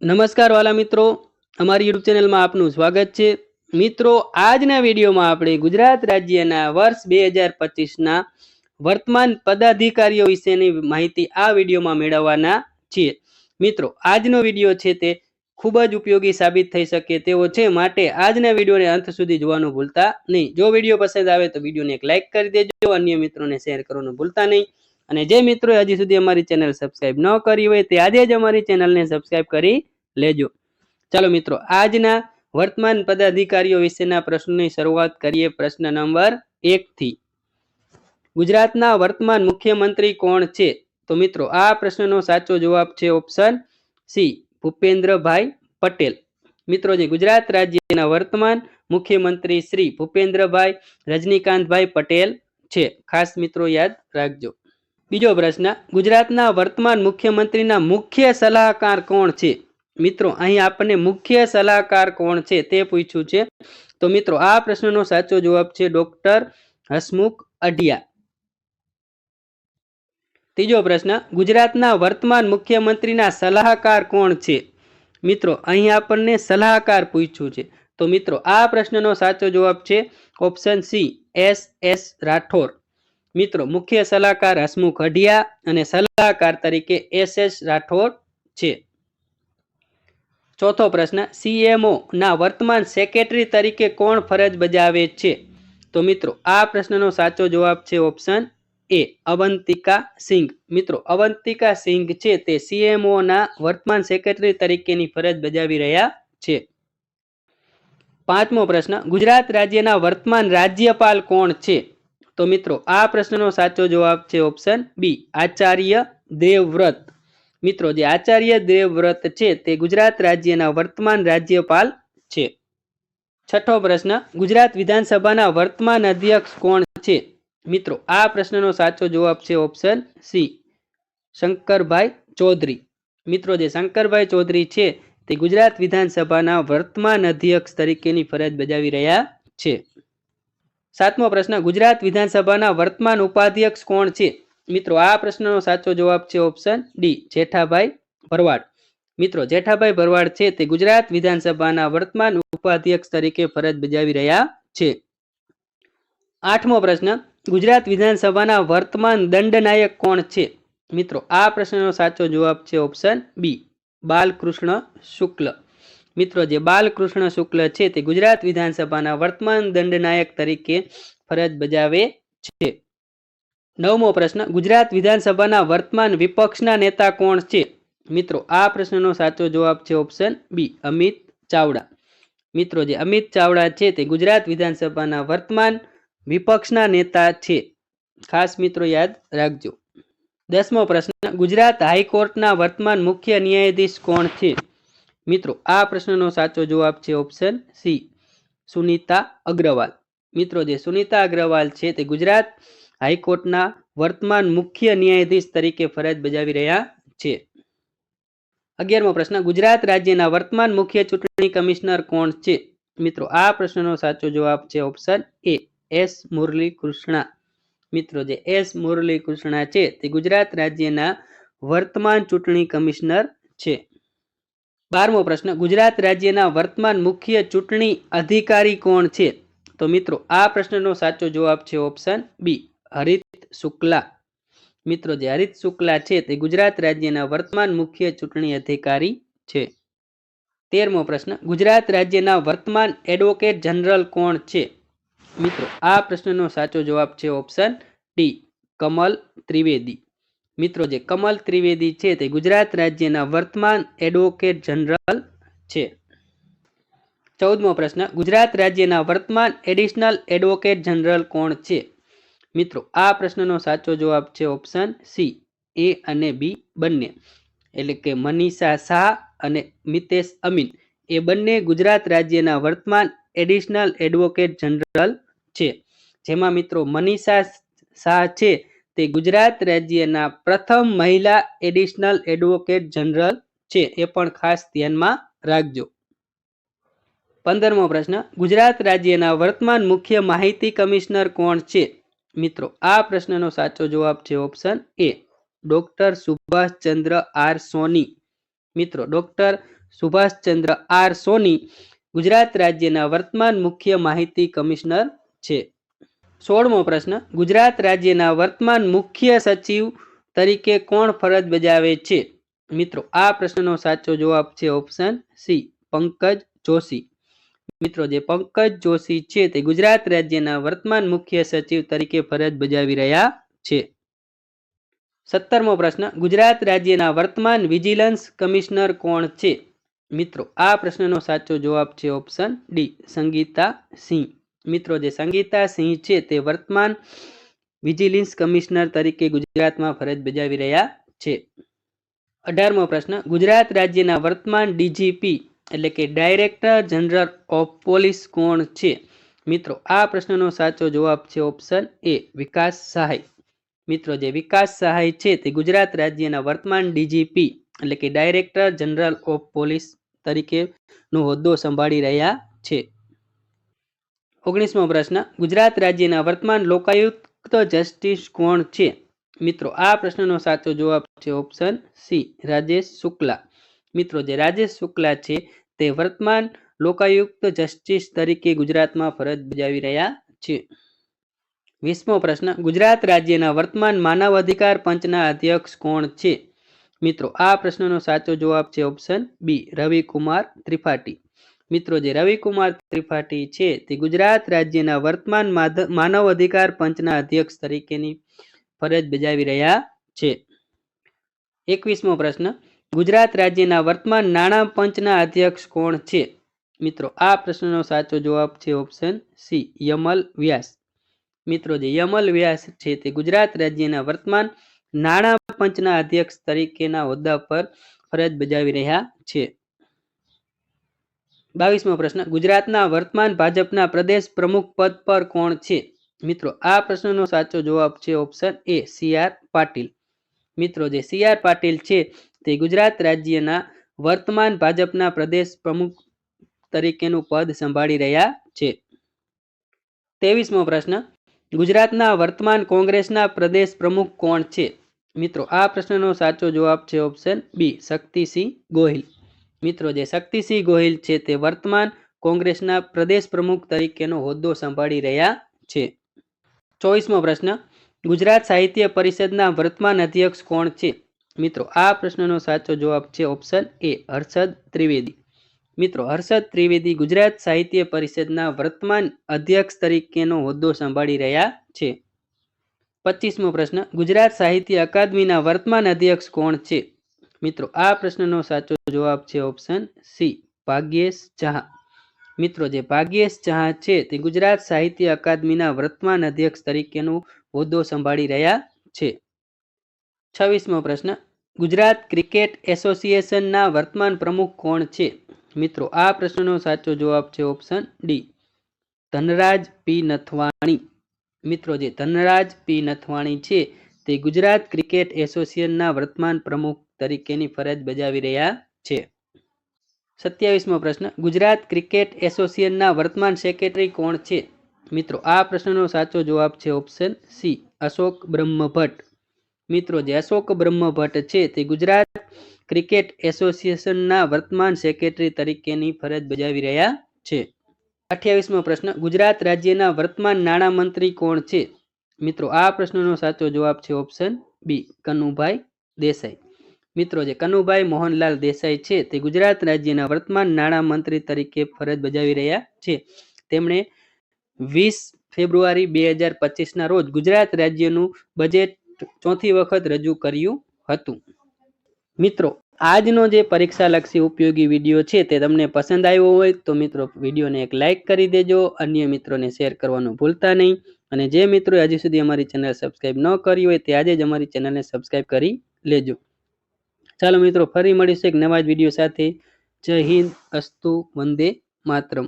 નમસ્કાર વાલા મિત્રો, અમારી યુટ્યુબ ચેનલમાં આપનું સ્વાગત છે. મિત્રો, આજના વિડીયોમાં આપણે ગુજરાત રાજ્યના વર્ષ 2025ના વર્તમાન પદાધિકારીઓ વિશેની માહિતી આ વિડીયોમાં મેળવવાના છીએ. મિત્રો, આજનો વિડીયો છે તે ખૂબ જ ઉપયોગી સાબિત થઈ શકે તેવો છે, માટે આજના વિડીયોને અંત સુધી જોવાનું ભૂલતા નહીં. જો વિડીયો પસંદ આવે તો વિડીયોને એક લાઇક કરી દેજો, અન્ય મિત્રોને શેર કરવાનું ભૂલતા નહીં. અને જે મિત્રો હજી સુધી અમારી ચેનલ સબસ્ક્રાઇબ ન કરી હોય તે આજે જ અમારી ચેનલને સબસ્ક્રાઇબ કરી લેજો. ચાલો મિત્રો, આજના વર્તમાન પદાધિકારીઓ વિશેના પ્રશ્નોની શરૂઆત કરીએ. પ્રશ્ન નંબર 1 થી. ગુજરાતના વર્તમાન મુખ્યમંત્રી કોણ છે? તો મિત્રો, આ પ્રશ્નનો સાચો જવાબ છે ઓપ્શન સી, ભૂપેન્દ્રભાઈ પટેલ. મિત્રો, જે ગુજરાત રાજ્યના વર્તમાન મુખ્યમંત્રી શ્રી ભૂપેન્દ્રભાઈ રજનીકાંતભાઈ પટેલ છે. ખાસ મિત્રો યાદ રાખજો. બીજો પ્રશ્ન, ગુજરાતના વર્તમાન મુખ્યમંત્રીના મુખ્ય સલાહકાર કોણ છે? મિત્રો, અહીં આપણને મુખ્ય સલાહકાર કોણ છે તે પૂછ્યું છે. તો મિત્રો, આ પ્રશ્નનો સાચો જવાબ છે ડોક્ટર હસમુખ અઢિયા. ત્રીજો પ્રશ્ન, ગુજરાતના વર્તમાન મુખ્યમંત્રીના સલાહકાર કોણ છે? મિત્રો, અહીં આપણને સલાહકાર પૂછ્યું છે. તો મિત્રો, આ પ્રશ્નનો સાચો જવાબ છે ઓપ્શન સી, એસ રાઠોડ. મિત્રો, મુખ્ય સલાહકાર હસમુખ અઢિયા અને સલાહકાર તરીકે એસ રાઠોડ છે. ચોથો પ્રશ્ન, સીએમઓ ના વર્તમાન સેક્રેટરી તરીકે કોણ ફરજ બજાવે છે? તો મિત્રો, આ પ્રશ્નનો સાચો જવાબ છે ઓપ્શન એ, અવંતિકા સિંઘ. મિત્રો, અવંતિકા સિંઘ છે તે સીએમઓ ના વર્તમાન સેક્રેટરી તરીકેની ફરજ બજાવી રહ્યા છે. પાંચમો પ્રશ્ન, ગુજરાત રાજ્યના વર્તમાન રાજ્યપાલ કોણ છે? તો મિત્રો, આ પ્રશ્નનો સાચો જવાબ છે ઓપ્શન બી, આચાર્ય દેવવ્રત. મિત્રો, જે આચાર્ય દેવવ્રત છે તે ગુજરાત રાજ્યના વર્તમાન રાજ્યપાલ છે. છઠ્ઠો પ્રશ્ન, ગુજરાત વિધાનસભાના વર્તમાન અધ્યક્ષ કોણ છે? મિત્રો, આ પ્રશ્નનો સાચો જવાબ છે ઓપ્શન સી, શંકરભાઈ ચૌધરી. મિત્રો, જે શંકરભાઈ ચૌધરી છે તે ગુજરાત વિધાનસભાના વર્તમાન અધ્યક્ષ તરીકેની ફરજ બજાવી રહ્યા છે. સાતમો પ્રશ્ન, ગુજરાત વિધાનસભાના વર્તમાન ઉપાધ્યક્ષ કોણ છે? મિત્રો, આ પ્રશ્નનો સાચો જવાબ છે ઓપ્શન ડી, જેઠાભાઈ ભરવાડ. મિત્રો, જેઠાભાઈ ભરવાડ છે તે ગુજરાત વિધાનસભાના વર્તમાન ઉપાધ્યક્ષ તરીકે ફરજ બજાવી રહ્યા છે. આઠમો પ્રશ્ન, ગુજરાત વિધાનસભાના વર્તમાન દંડનાયક કોણ છે? મિત્રો, આ પ્રશ્નનો સાચો જવાબ છે ઓપ્શન બી, બાલકૃષ્ણ શુક્લ. મિત્રો, જે બાલકૃષ્ણ શુક્લ છે તે ગુજરાત વિધાનસભાના વર્તમાન દંડનાયક તરીકે ફરજ બજાવે છે. નવમો પ્રશ્ન, ગુજરાત વિધાનસભાના વર્તમાન વિપક્ષના નેતા કોણ છે? મિત્રો, આ પ્રશ્નનો સાચો જવાબ છે ઓપ્શન બી, અમિત ચાવડા. મિત્રો, જે અમિત ચાવડા છે તે ગુજરાત વિધાનસભાના વર્તમાન વિપક્ષના નેતા છે. ખાસ મિત્રો યાદ રાખજો. 10મો પ્રશ્ન, ગુજરાત હાઈકોર્ટના વર્તમાન મુખ્ય ન્યાયાધીશ કોણ છે? મિત્રો, આ પ્રશ્નનો સાચો જવાબ છે ઓપ્શન સી, સુનીતા અગ્રવાલ. મિત્રો, જે સુનીતા અગ્રવાલ છે તે ગુજરાત હાઈકોર્ટના વર્તમાન મુખ્ય ન્યાયાધીશ તરીકે ફરજ બજાવી રહ્યા છે. 11મો પ્રશ્ન, ગુજરાત રાજ્યના વર્તમાન મુખ્ય ચૂંટણી કમિશનર કોણ છે? મિત્રો, આ પ્રશ્નનો સાચો જવાબ છે option A, S Murali Krishna. મિત્રો, જે એસ મુરલી કૃષ્ણા છે તે ગુજરાત રાજ્યના વર્તમાન ચૂંટણી કમિશનર છે. 12મો પ્રશ્ન, ગુજરાત રાજ્યના વર્તમાન મુખ્ય ચૂંટણી અધિકારી કોણ છે? તો મિત્રો, આ પ્રશ્નનો સાચો જવાબ છે ઓપ્શન બી, હરિત શુક્લા. મિત્રો, જે હરિત શુક્લા છે તે ગુજરાત રાજ્યના વર્તમાન મુખ્ય ચૂંટણી અધિકારી છે. 13મો પ્રશ્ન, ગુજરાત રાજ્યના વર્તમાન એડવોકેટ જનરલ કોણ છે? મિત્રો, આ પ્રશ્નનો સાચો જવાબ છે ઓપ્શન ડી, કમલ ત્રિવેદી. મિત્રો, જે કમલ ત્રિવેદી છે તે ગુજરાત રાજ્યના વર્તમાન એડવોકેટ જનરલ છે. 14મો પ્રશ્ન, ગુજરાત રાજ્યના વર્તમાન એડિશનલ એડવોકેટ જનરલ કોણ છે? મિત્રો, આ પ્રશ્નનો સાચો જવાબ છે ઓપ્શન સી, એ અને બી બંને. એટલે કે મનીષા શાહ અને મિતેશ અમીન એ બંને ગુજરાત રાજ્યના વર્તમાન એડિશનલ એડવોકેટ જનરલ છે. જેમાં મિત્રો મનીષા શાહ છે તે ગુજરાત રાજ્યના પ્રથમ મહિલા એડિશનલ એડવોકેટ જનરલ છે. એ પણ ખાસ ધ્યાનમાં રાખજો. 15મો પ્રશ્ન, ગુજરાત રાજ્યના વર્તમાન મુખ્ય માહિતી કમિશનર કોણ છે? મિત્રો, આ પ્રશ્નનો સાચો જવાબ છે option A, doctor Subhashchandra R Soni. મિત્રો, ડોક્ટર સુભાષચંદ્ર આર સોની ગુજરાત રાજ્યના વર્તમાન મુખ્ય માહિતી કમિશનર છે. 16મો પ્રશ્ન, ગુજરાત રાજ્યના વર્તમાન મુખ્ય સચિવ તરીકે કોણ ફરજ બજાવે છે? મિત્રો, આ પ્રશ્નનો સાચો જવાબ છે ઓપ્શન સી, પંકજ જોશી. મિત્રો, જે પંકજ જોશી છે તે ગુજરાત રાજ્યના વર્તમાન મુખ્ય સચિવ તરીકે ફરજ બજાવી રહ્યા છે. 17મો પ્રશ્ન, ગુજરાત રાજ્યના વર્તમાન વિજિલન્સ કમિશનર કોણ છે? મિત્રો, આ પ્રશ્નનો સાચો જવાબ છે ઓપ્શન ડી, સંગીતા સિંહ. મિત્રો, જે સંગીતા સિંહ છે તે વર્તમાન વિજિલન્સ કમિશનર તરીકે ગુજરાતમાં ફરજ બજાવી રહ્યા છે. 18મો પ્રશ્ન, ગુજરાત રાજ્યના વર્તમાન ડીજીપી એટલે કે ડાયરેક્ટર જનરલ ઓફ પોલીસ કોણ છે? મિત્રો, આ પ્રશ્નનો સાચો જવાબ છે ઓપ્શન એ, વિકાસ સહાય. મિત્રો, જે વિકાસ સહાય છે તે ગુજરાત રાજ્યના વર્તમાન ડીજીપી એટલે કે ડાયરેક્ટર જનરલ ઓફ પોલીસ તરીકેનો હોદ્દો સંભાળી રહ્યા છે. 19મો પ્રશ્ન, ગુજરાત રાજ્યના વર્તમાન લોકાયુક્ત જસ્ટિસ કોણ છે? મિત્રો, આ પ્રશ્નનો સાચો જવાબ છે ઓપ્શન સી, રાજેશ શુક્લા. મિત્રો, જે રાજેશ શુક્લા છે તે વર્તમાન લોકાયુક્ત જસ્ટિસ તરીકે ગુજરાતમાં ફરજ બજાવી રહ્યા છે. 20મો પ્રશ્ન, ગુજરાત રાજ્યના વર્તમાન માનવ અધિકાર પંચના અધ્યક્ષ કોણ છે? મિત્રો, આ પ્રશ્નનો સાચો જવાબ છે ઓપ્શન બી, રવિકુમાર ત્રિપાઠી. મિત્રો, જે રવિકુમાર ત્રિપાઠી છે તે ગુજરાત રાજ્યના વર્તમાન માનવ અધિકાર પંચના અધ્યક્ષ તરીકેની ફરજ બજાવી રહ્યા છે. 21મો પ્રશ્ન, ગુજરાત રાજ્યના વર્તમાન નાણાં પંચના અધ્યક્ષ કોણ છે? મિત્રો, આ પ્રશ્નનો સાચો જવાબ છે ઓપ્શન સી, યમલ વ્યાસ. મિત્રો, જે યમલ વ્યાસ છે તે ગુજરાત રાજ્યના વર્તમાન નાણાં પંચના અધ્યક્ષ તરીકેના હોદ્દા પર ફરજ બજાવી રહ્યા છે. 22મો પ્રશ્ન, ગુજરાતના વર્તમાન ભાજપના પ્રદેશ પ્રમુખ પદ પર કોણ છે? મિત્રો, આ પ્રશ્નનો સાચો જવાબ છે ઓપ્શન એ, સી.આર. પાટીલ. મિત્રો, જે સી.આર. પાટીલ છે તે ગુજરાત રાજ્યના વર્તમાન ભાજપના પ્રદેશ પ્રમુખ તરીકેનું પદ સંભાળી રહ્યા છે. 23મો પ્રશ્ન, ગુજરાતના વર્તમાન કોંગ્રેસના પ્રદેશ પ્રમુખ કોણ છે? મિત્રો, આ પ્રશ્નનો સાચો જવાબ છે ઓપ્શન બી, શક્તિસિંહ ગોહિલ. મિત્રો, જે શક્તિસિંહ ગોહિલ છે તે વર્તમાન કોંગ્રેસના પ્રદેશ પ્રમુખ તરીકેનો હોદ્દો સંભાળી રહ્યા છે. 24મો પ્રશ્ન, ગુજરાત સાહિત્ય પરિષદના વર્તમાન અધ્યક્ષ કોણ છે? મિત્રો, આ પ્રશ્નનો સાચો જવાબ છે ઓપ્શન એ, હર્ષદ ત્રિવેદી. મિત્રો, હર્ષદ ત્રિવેદી ગુજરાત સાહિત્ય પરિષદના વર્તમાન અધ્યક્ષ તરીકેનો હોદ્દો સંભાળી રહ્યા છે. 25મો પ્રશ્ન, ગુજરાત સાહિત્ય અકાદમીના વર્તમાન અધ્યક્ષ કોણ છે? મિત્રો, આ પ્રશ્નનો સાચો જવાબ છે ઓપ્શન સી, ભાગ્યેશ ઝા. મિત્રો, જે ભાગ્યેશ ઝા છે તે ગુજરાત સાહિત્ય અકાદમીના વર્તમાન અધ્યક્ષ તરીકેનો હોદ્દો સંભાળી રહ્યા છે. 26મો પ્રશ્ન, ગુજરાત ક્રિકેટ એસોસિએશનના વર્તમાન પ્રમુખ કોણ છે? મિત્રો, આ પ્રશ્નનો સાચો જવાબ છે ઓપ્શન ડી, ધનરાજ પી નથવાણી. મિત્રો, જે ધનરાજ પી નથવાણી છે તે ગુજરાત ક્રિકેટ એસોસિએશનના વર્તમાન પ્રમુખ તરીકેની ફરજ બજાવી રહ્યા છે. 27મો પ્રશ્ન, ગુજરાત ક્રિકેટ એસોસિએશનના વર્તમાન સેક્રેટરી કોણ છે? મિત્રો, આ પ્રશ્નનો સાચો જવાબ છે ઓપ્શન સી, અશોક બ્રહ્મભટ્ટ. મિત્રો, જે અશોક બ્રહ્મભટ્ટ છે તે ગુજરાત ક્રિકેટ એસોસિએશનના વર્તમાન સેક્રેટરી તરીકેની ફરજ બજાવી રહ્યા છે. 28મો પ્રશ્ન, ગુજરાત રાજ્યના વર્તમાન નાણામંત્રી કોણ છે? મિત્રો, આ પ્રશ્નનો સાચો જવાબ છે ઓપ્શન બી, કનુભાઈ દેસાઈ. મિત્રો, જે કનુભાઈ મોહનલાલ દેસાઈ છે તે ગુજરાત રાજ્યના વર્તમાન નાણામંત્રી તરીકે ફરજ બજાવી રહ્યા છે. તેમણે 20 ફેબ્રુઆરી 2025ના રોજ ગુજરાત રાજ્યનું બજેટ ચોથી વખત રજૂ કર્યું હતું. મિત્રો, આજનો જે પરીક્ષાલક્ષી ઉપયોગી વિડીયો છે તે તમને પસંદ આવ્યો હોય તો મિત્રો વિડીયોને એક લાઇક કરી દેજો, અન્ય મિત્રોને શેર કરવાનું ભૂલતા નહીં, અને જે મિત્રોએ હજી સુધી અમારી ચેનલ સબસ્ક્રાઇબ ન કરી હોય તે આજે જ અમારી ચેનલને સબસ્ક્રાઇબ કરી લેજો. ચાલો મિત્રો, ફરી મળીશું એક નવા જ વિડીયો સાથે. જય હિન્દ, અસ્તુ, વંદે માતરમ.